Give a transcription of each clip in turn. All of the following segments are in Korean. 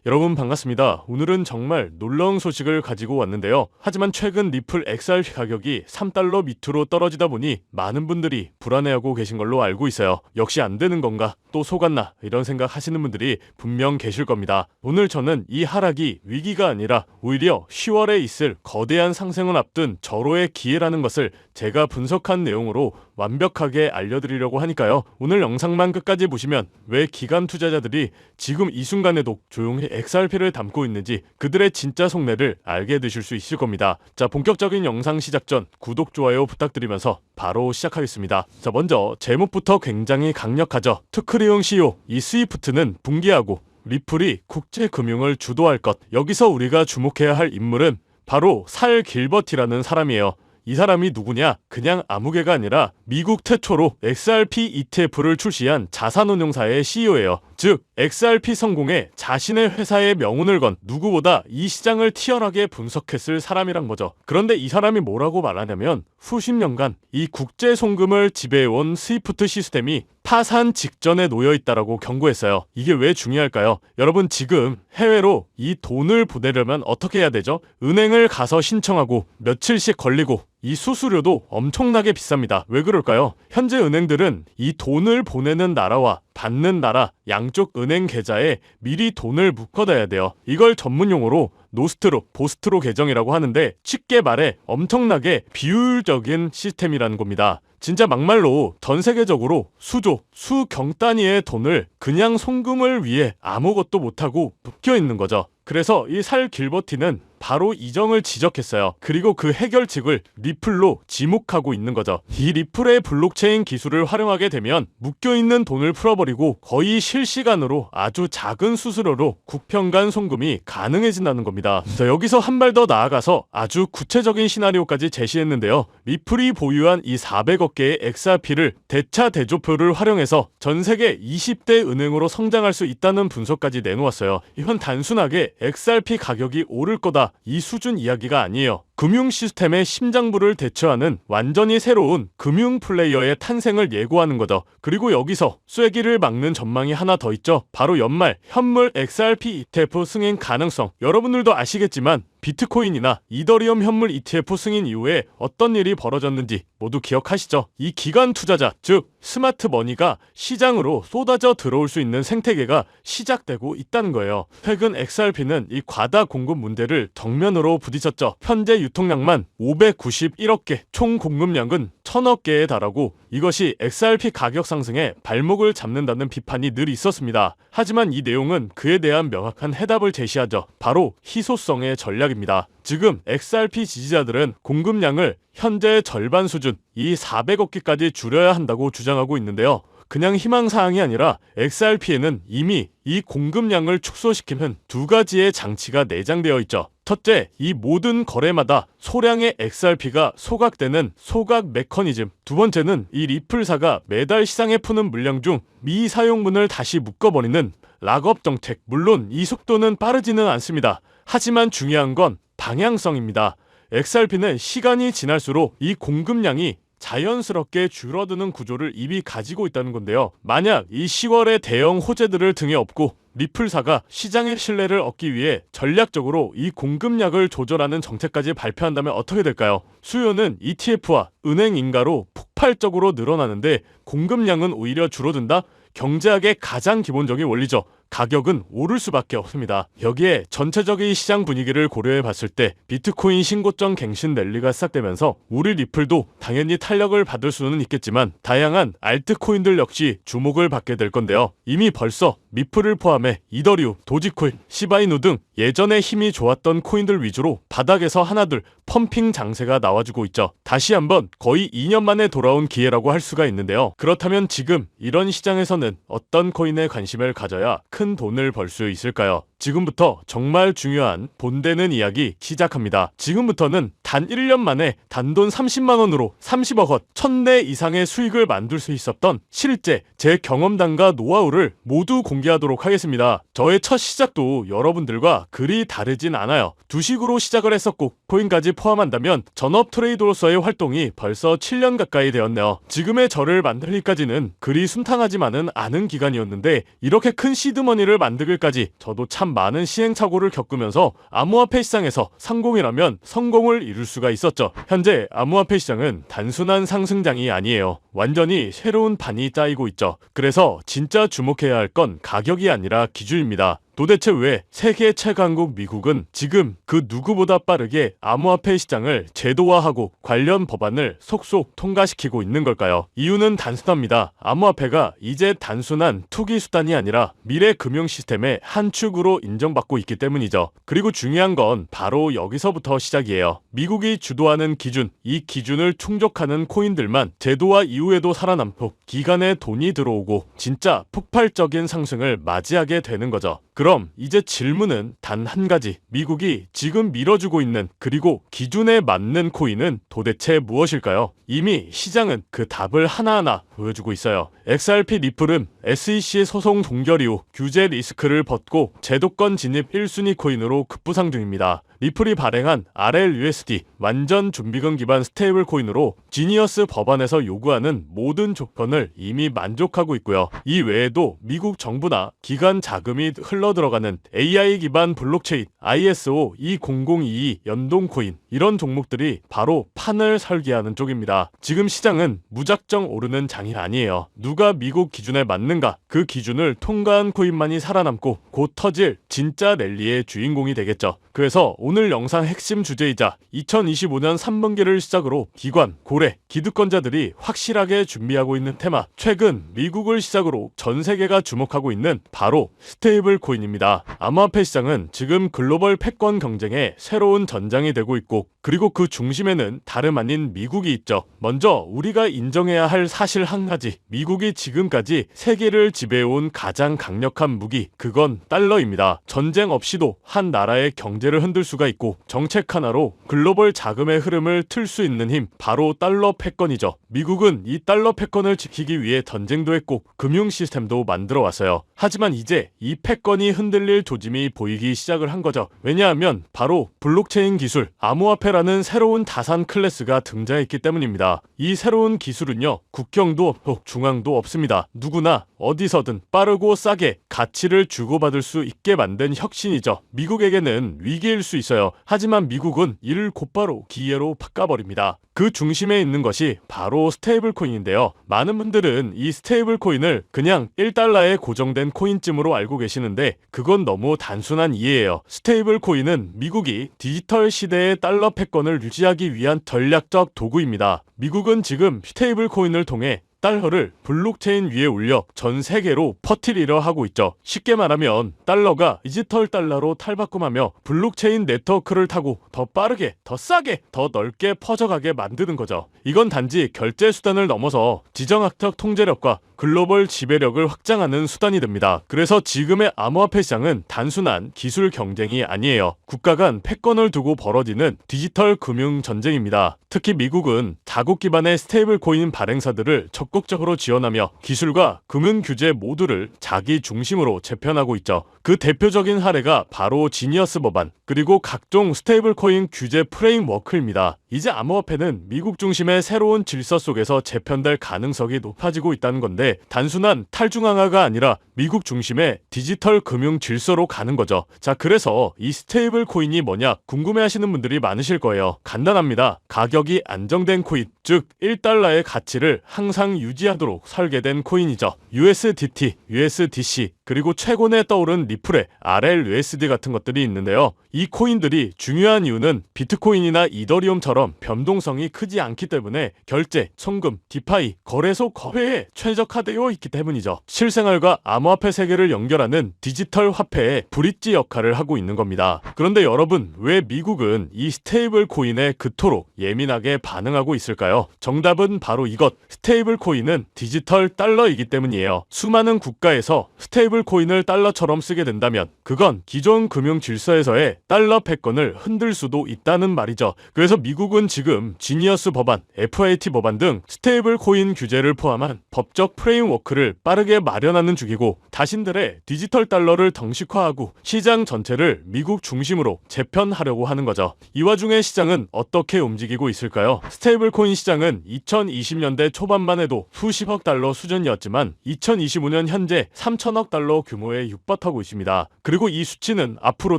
여러분 반갑습니다. 오늘은 정말 놀라운 소식을 가지고 왔는데요. 하지만 최근 리플 XRP 가격이 3달러 밑으로 떨어지다 보니 많은 분들이 불안해하고 계신 걸로 알고 있어요. 역시 안 되는 건가? 또 속았나? 이런 생각 하시는 분들이 분명 계실 겁니다. 오늘 저는 이 하락이 위기가 아니라 오히려 10월에 있을 거대한 상승을 앞둔 절호의 기회라는 것을 제가 분석한 내용으로 완벽하게 알려드리려고 하니까요. 오늘 영상만 끝까지 보시면 왜 기관 투자자들이 지금 이 순간에도 조용히 XRP를 담고 있는지 그들의 진짜 속내를 알게 되실 수 있을 겁니다. 자, 본격적인 영상 시작 전 구독, 좋아요 부탁드리면서 바로 시작하겠습니다. 자, 먼저 제목부터 굉장히 강력하죠. 투크리용 CEO 이 스위프트는 붕괴하고 리플이 국제금융을 주도할 것. 여기서 우리가 주목해야 할 인물은 바로 살 길버티라는 사람이에요. 이 사람이 누구냐? 그냥 아무개가 아니라 미국 최초로 XRP ETF를 출시한 자산운용사의 CEO예요. 즉, XRP 성공에 자신의 회사의 명운을 건 누구보다 이 시장을 티어나게 분석했을 사람이란 거죠. 그런데 이 사람이 뭐라고 말하냐면 수십 년간 이 국제 송금을 지배해온 스위프트 시스템이 파산 직전에 놓여있다라고 경고했어요. 이게 왜 중요할까요? 여러분, 지금 해외로 이 돈을 보내려면 어떻게 해야 되죠? 은행을 가서 신청하고 며칠씩 걸리고 이 수수료도 엄청나게 비쌉니다. 왜 그럴까요? 현재 은행들은 이 돈을 보내는 나라와 받는 나라 양쪽 은행 계좌에 미리 돈을 묶어둬야 돼요. 이걸 전문용어로 노스트로, 보스트로 계정이라고 하는데 쉽게 말해 엄청나게 비효율적인 시스템이라는 겁니다. 진짜 막말로 전 세계적으로 수조, 수경 단위의 돈을 그냥 송금을 위해 아무것도 못하고 묶여있는 거죠. 그래서 이 살 길버티는 바로 이 점을 지적했어요. 그리고 그 해결책을 리플로 지목하고 있는 거죠. 이 리플의 블록체인 기술을 활용하게 되면 묶여있는 돈을 풀어버리고 거의 실시간으로 아주 작은 수수료로 국평간 송금이 가능해진다는 겁니다. 자, 여기서 한 발 더 나아가서 아주 구체적인 시나리오까지 제시했는데요. 리플이 보유한 이 400억 개의 XRP를 대차 대조표를 활용해서 전 세계 20대 은행으로 성장할 수 있다는 분석까지 내놓았어요. 이건 단순하게 XRP 가격이 오를 거다 이 수준 이야기가 아니에요. 금융 시스템의 심장부를 대처하는 완전히 새로운 금융 플레이어의 탄생을 예고하는 거죠. 그리고 여기서 쐐기를 막는 전망이 하나 더 있죠. 바로 연말 현물 XRP ETF 승인 가능성. 여러분들도 아시겠지만 비트코인이나 이더리움 현물 ETF 승인 이후에 어떤 일이 벌어졌는지 모두 기억하시죠? 이 기관 투자자, 즉 스마트 머니가 시장으로 쏟아져 들어올 수 있는 생태계가 시작되고 있다는 거예요. 최근 XRP는 이 과다 공급 문제를 정면으로 부딪혔죠. 현재 유통량만 591억 개, 총 공급량은 1000억 개에 달하고 이것이 XRP 가격 상승에 발목을 잡는다는 비판이 늘 있었습니다. 하지만 이 내용은 그에 대한 명확한 해답을 제시하죠. 바로 희소성의 전략입니다. 지금 XRP 지지자들은 공급량을 현재 절반 수준, 이 400억 개까지 줄여야 한다고 주장하고 있는데요. 그냥 희망사항이 아니라 XRP에는 이미 이 공급량을 축소시키는 두 가지의 장치가 내장되어 있죠. 첫째, 이 모든 거래마다 소량의 XRP가 소각되는 소각 메커니즘. 두 번째는 이 리플사가 매달 시장에 푸는 물량 중 미사용분을 다시 묶어버리는 락업 정책. 물론 이 속도는 빠르지는 않습니다. 하지만 중요한 건 방향성입니다. XRP는 시간이 지날수록 이 공급량이 자연스럽게 줄어드는 구조를 이미 가지고 있다는 건데요. 만약 이 10월의 대형 호재들을 등에 업고 리플사가 시장의 신뢰를 얻기 위해 전략적으로 이 공급량을 조절하는 정책까지 발표한다면 어떻게 될까요? 수요는 ETF와 은행 인가로 폭발적으로 늘어나는데 공급량은 오히려 줄어든다? 경제학의 가장 기본적인 원리죠. 가격은 오를 수밖에 없습니다. 여기에 전체적인 시장 분위기를 고려해 봤을 때 비트코인 신고점 갱신 랠리가 시작되면서 우리 리플도 당연히 탄력을 받을 수는 있겠지만 다양한 알트코인들 역시 주목을 받게 될 건데요. 이미 벌써 리플을 포함해 이더리움, 도지코인, 시바이누 등 예전에 힘이 좋았던 코인들 위주로 바닥에서 하나둘 펌핑 장세가 나와주고 있죠. 다시 한번 거의 2년 만에 돌아온 기회라고 할 수가 있는데요. 그렇다면 지금 이런 시장에서는 어떤 코인에 관심을 가져야 큰 돈을 벌 수 있을까요? 지금부터 정말 중요한 본되는 이야기 시작합니다. 지금부터는 단 1년 만에 단돈 30만 원으로 30억 원, 1000대 이상의 수익을 만들 수 있었던 실제 제 경험담과 노하우를 모두 공개하도록 하겠습니다. 저의 첫 시작도 여러분들과 그리 다르진 않아요. 주식으로 시작을 했었고 코인까지 포함한다면 전업 트레이더로서의 활동이 벌써 7년 가까이 되었네요. 지금의 저를 만들기까지는 그리 순탄하지만은 않은 기간이었는데 이렇게 큰 시드머니를 만들기까지 저도 참 참 많은 시행착오를 겪으면서 암호화폐 시장에서 성공이라면 성공을 이룰 수가 있었죠. 현재 암호화폐 시장은 단순한 상승장이 아니에요. 완전히 새로운 판이 짜이고 있죠. 그래서 진짜 주목해야 할 건 가격이 아니라 기준입니다. 도대체 왜 세계 최강국 미국은 지금 그 누구보다 빠르게 암호화폐 시장을 제도화하고 관련 법안을 속속 통과시키고 있는 걸까요? 이유는 단순합니다. 암호화폐가 이제 단순한 투기 수단이 아니라 미래 금융 시스템의 한 축으로 인정받고 있기 때문이죠. 그리고 중요한 건 바로 여기서부터 시작이에요. 미국이 주도하는 기준, 이 기준을 충족하는 코인들만 제도화 이후에도 살아남고 기간에 돈이 들어오고 진짜 폭발적인 상승을 맞이하게 되는 거죠. 그럼 이제 질문은 단 한 가지. 미국이 지금 밀어주고 있는 그리고 기준에 맞는 코인은 도대체 무엇일까요? 이미 시장은 그 답을 하나하나 보여주고 있어요. XRP 리플은 SEC 소송 종결 이후 규제 리스크를 벗고 제도권 진입 1순위 코인으로 급부상 중입니다. 리플이 발행한 RLUSD 완전 준비금 기반 스테이블 코인으로 지니어스 법안에서 요구하는 모든 조건을 이미 만족하고 있고요. 이 외에도 미국 정부나 기관 자금이 흘러들어가는 AI 기반 블록체인 ISO 20022 연동 코인 이런 종목들이 바로 판을 설계하는 쪽입니다. 지금 시장은 무작정 오르는 장이 아니에요. 누가 미국 기준에 맞는가? 그 기준을 통과한 코인만이 살아남고 곧 터질 진짜 랠리의 주인공이 되겠죠. 그래서 오늘 영상 핵심 주제이자 2025년 3분기를 시작으로 기관, 고래, 기득권자들이 확실하게 준비하고 있는 테마, 최근 미국을 시작으로 전 세계가 주목하고 있는 바로 스테이블 코인입니다. 암호화폐 시장은 지금 글로벌 패권 경쟁의 새로운 전장이 되고 있고 그리고 그 중심에는 다름 아닌 미국이 있죠. 먼저 우리가 인정해야 할 사실 한 가지, 미국이 지금까지 세계를 지배해온 가장 강력한 무기, 그건 달러입니다. 전쟁 없이도 한 나라의 경제를 흔들 수가 있고 정책 하나로 글로벌 자금의 흐름을 틀 수 있는 힘, 바로 달러 패권이죠. 미국은 이 달러 패권을 지키기 위해 전쟁도 했고 금융 시스템도 만들어 왔어요. 하지만 이제 이 패권이 흔들릴 조짐이 보이기 시작을 한 거죠. 왜냐하면 바로 블록체인 기술, 암호화폐라는 새로운 자산 클래스가 등장했기 때문입니다. 이 새로운 기술은요, 국경도 없고 중앙도 없습니다. 누구나 어디서든 빠르고 싸게 가치를 주고받을 수 있게 만든 혁신이죠. 미국에게는 위기일 수 있어요. 하지만 미국은 이를 곧바로 기회로 바꿔버립니다. 그 중심에 있는 것이 바로 스테이블 코인인데요. 많은 분들은 이 스테이블 코인을 그냥 1달러에 고정된 코인쯤으로 알고 계시는데 그건 너무 단순한 이해예요. 스테이블 코인은 미국이 디지털 시대의 달러 패권을 유지하기 위한 전략적 도구입니다. 미국은 지금 스테이블 코인을 통해 달러를 블록체인 위에 올려 전 세계로 퍼뜨리려 하고 있죠. 쉽게 말하면 달러가 디지털 달러로 탈바꿈하며 블록체인 네트워크를 타고 더 빠르게, 더 싸게, 더 넓게 퍼져가게 만드는 거죠. 이건 단지 결제 수단을 넘어서 지정학적 통제력과 글로벌 지배력을 확장하는 수단이 됩니다. 그래서 지금의 암호화폐 시장은 단순한 기술 경쟁이 아니에요. 국가 간 패권을 두고 벌어지는 디지털 금융 전쟁입니다. 특히 미국은 자국 기반의 스테이블 코인 발행사들을 적극적으로 지원하며 기술과 금융 규제 모두를 자기 중심으로 재편하고 있죠. 그 대표적인 사례가 바로 지니어스 법안, 그리고 각종 스테이블 코인 규제 프레임워크입니다. 이제 암호화폐는 미국 중심의 새로운 질서 속에서 재편될 가능성이 높아지고 있다는 건데 단순한 탈중앙화가 아니라 미국 중심의 디지털 금융 질서로 가는 거죠. 자, 그래서 이 스테이블 코인이 뭐냐 궁금해하시는 분들이 많으실 거예요. 간단합니다. 가격이 안정된 코인, 즉 1달러의 가치를 항상 유지하도록 설계된 코인이죠. USDT, USDC, 그리고 최근에 떠오른 리플의 RLUSD 같은 것들이 있는데요. 이 코인들이 중요한 이유는 비트코인이나 이더리움처럼 변동성이 크지 않기 때문에 결제, 송금, 디파이, 거래소 거래에 최적화되어 있기 때문이죠. 실생활과 암호화폐 세계를 연결하는 디지털 화폐의 브릿지 역할을 하고 있는 겁니다. 그런데 여러분, 왜 미국은 이 스테이블 코인에 그토록 예민하게 반응하고 있을까요? 정답은 바로 이것. 스테이블 코인은 디지털 달러이기 때문이에요. 수많은 국가에서 스테이블 코인을 달러처럼 쓰게 된다면 그건 기존 금융 질서에서의 달러 패권을 흔들 수도 있다는 말이죠. 그래서 미국은 지금 지니어스 법안, FAT 법안 등 스테이블 코인 규제를 포함한 법적 프레임워크를 빠르게 마련하는 중이고 하고 자신들의 디지털 달러를 정식화하고 시장 전체를 미국 중심으로 재편하려고 하는 거죠. 이 와중에 시장은 어떻게 움직이고 있을까요? 스테이블 코인 시장은 2020년대 초반만 해도 수십억 달러 수준이었지만 2025년 현재 3천억 달러 규모에 육박하고 있습니다. 그리고 이 수치는 앞으로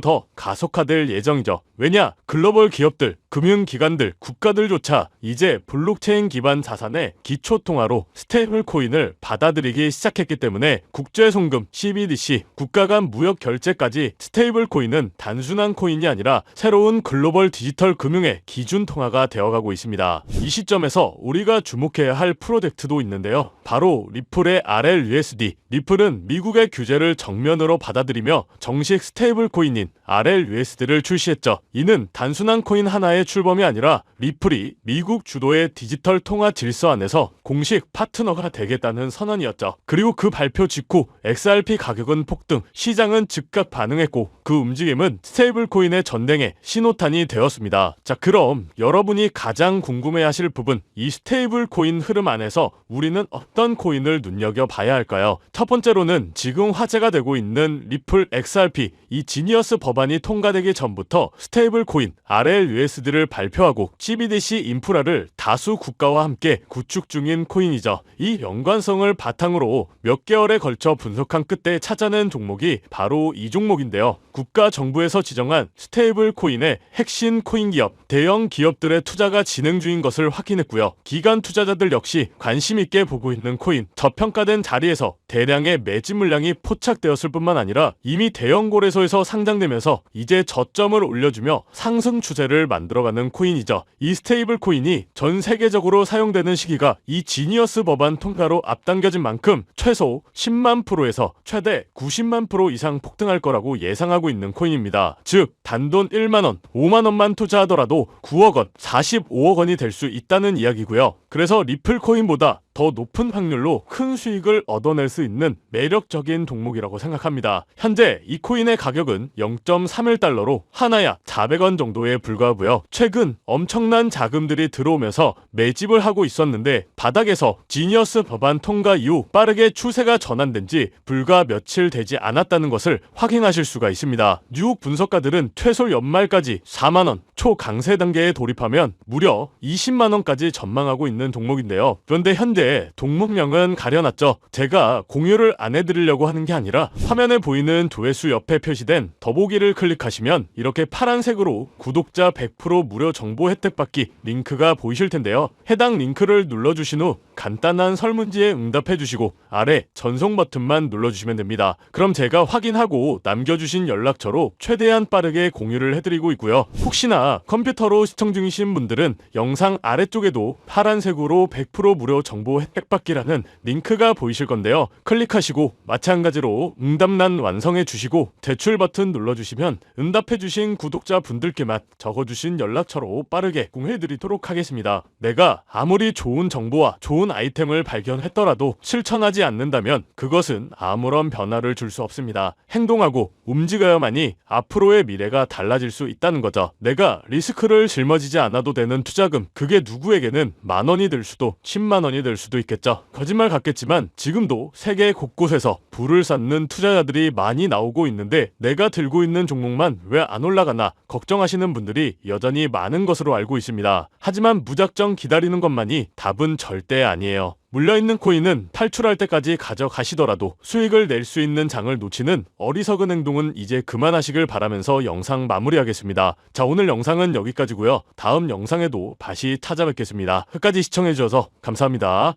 더 가속화될 예정이죠. 왜냐? 글로벌 기업들, 금융기관들, 국가들조차 이제 블록체인 기반 자산의 기초통화로 스테이블 코인을 받아들이기 시작했기 때문에 국제송금, CBDC, 국가 간 무역 결제까지 스테이블 코인은 단순한 코인이 아니라 새로운 글로벌 디지털 금융의 기준 통화가 되어가고 있습니다. 이 시점에서 우리가 주목해야 할 프로젝트도 있는데요. 바로 리플의 RLUSD. 리플은 미국의 규제를 정면으로 받아들이며 정식 스테이블 코인인 RLUSD를 출시했죠. 이는 단순한 코인 하나의 출범이 아니라 리플이 미국 주도의 디지털 통화 질서 안에서 공식 파트너가 되겠다는 선언이었죠. 그리고 그 발표 직후 XRP 가격은 폭등, 시장은 즉각 반응했고 그 움직임은 스테이블 코인의 전쟁의 신호탄이 되었습니다. 자, 그럼 여러분이 가장 궁금해하실 부분, 이 스테이블 코인 흐름 안에서 우리는 어떤 코인을 눈여겨봐야 할까요? 첫 번째로는 지금 화제가 되고 있는 리플 XRP, 이 지니어스 법안이 통과되기 전부터 스테이블 코인 RLUSD를 발표하고 CBDC 인프라를 다수 국가와 함께 구축 중인 코인이죠. 이 연관성을 바탕으로 몇 개월에 걸쳐 분석한 끝에 찾아낸 종목이 바로 이 종목인데요. 국가 정부에서 지정한 스테이블 코인의 핵심 코인 기업, 대형 기업들의 투자가 진행 중인 것을 확인했고요. 기관 투자자들 역시 관심 있게 보고 있는 코인, 저평가된 자리에서 대량의 매집 물량이 포착되었을 뿐만 아니라 이미 대형 거래소에서 상장되면서 이제 저점을 올려주며 상승 추세를 만들어가는 코인이죠. 이 스테이블 코인이 전 세계적으로 사용되는 시기가 이 지니어스 법안 통과로 앞당겨진 만큼 최소 10만 프로에서 최대 90만 프로 이상 폭등할 거라고 예상하고 있는 코인입니다. 즉 단돈 1만원, 5만원만 투자하더라도 9억원, 45억원이 될 수 있다는 이야기고요. 그래서 리플 코인보다 더 높은 확률로 큰 수익을 얻어낼 수 있는 매력적인 종목이라고 생각합니다. 현재 이 코인의 가격은 0.31달러로 하나야 400원 정도에 불과하고요. 최근 엄청난 자금들이 들어오면서 매집을 하고 있었는데 바닥에서 지니어스 법안 통과 이후 빠르게 추세가 전환된 지 불과 며칠 되지 않았다는 것을 확인하실 수가 있습니다. 뉴욕 분석가들은 최소 연말까지 4만원, 초강세 단계에 돌입하면 무려 20만원까지 전망하고 있는 종목인데요. 그런데 현재 종목명은 가려놨죠. 제가 공유를 안 해드리려고 하는 게 아니라 화면에 보이는 조회수 옆에 표시된 더보기를 클릭하시면 이렇게 파란색으로 구독자 100% 무료 정보 혜택 받기 링크가 보이실 텐데요. 해당 링크를 눌러주신 후 간단한 설문지에 응답해주시고 아래 전송 버튼만 눌러주시면 됩니다. 그럼 제가 확인하고 남겨주신 연락처로 최대한 빠르게 공유를 해드리고 있고요. 혹시나 컴퓨터로 시청 중이신 분들은 영상 아래쪽에도 파란색으로 100% 무료 정보 혜택 받기라는 링크가 보이실 건데요. 클릭하시고 마찬가지로 응답란 완성해 주시고 제출 버튼 눌러주시면 응답해주신 구독자 분들께만 적어주신 연락처로 빠르게 공유해드리도록 하겠습니다. 내가 아무리 좋은 정보와 좋은 아이템을 발견했더라도 실천하지 않는다면 그것은 아무런 변화를 줄 수 없습니다. 행동하고 움직여야만이 앞으로의 미래가 달라질 수 있다는 거죠. 내가 리스크를 짊어지지 않아도 되는 투자금, 그게 누구에게는 만원이 될 수도 10만원이 될 수도 있겠죠. 거짓말 같겠지만 지금도 세계 곳곳에서 불을 쌓는 투자자들이 많이 나오고 있는데 내가 들고 있는 종목만 왜 안 올라가나 걱정하시는 분들이 여전히 많은 것으로 알고 있습니다. 하지만 무작정 기다리는 것만이 답은 절대 아니에요. 물려있는 코인은 탈출할 때까지 가져가시더라도 수익을 낼 수 있는 장을 놓치는 어리석은 행동은 이제 그만하시길 바라면서 영상 마무리하겠습니다. 자, 오늘 영상은 여기까지고요. 다음 영상에도 다시 찾아뵙겠습니다. 끝까지 시청해주셔서 감사합니다.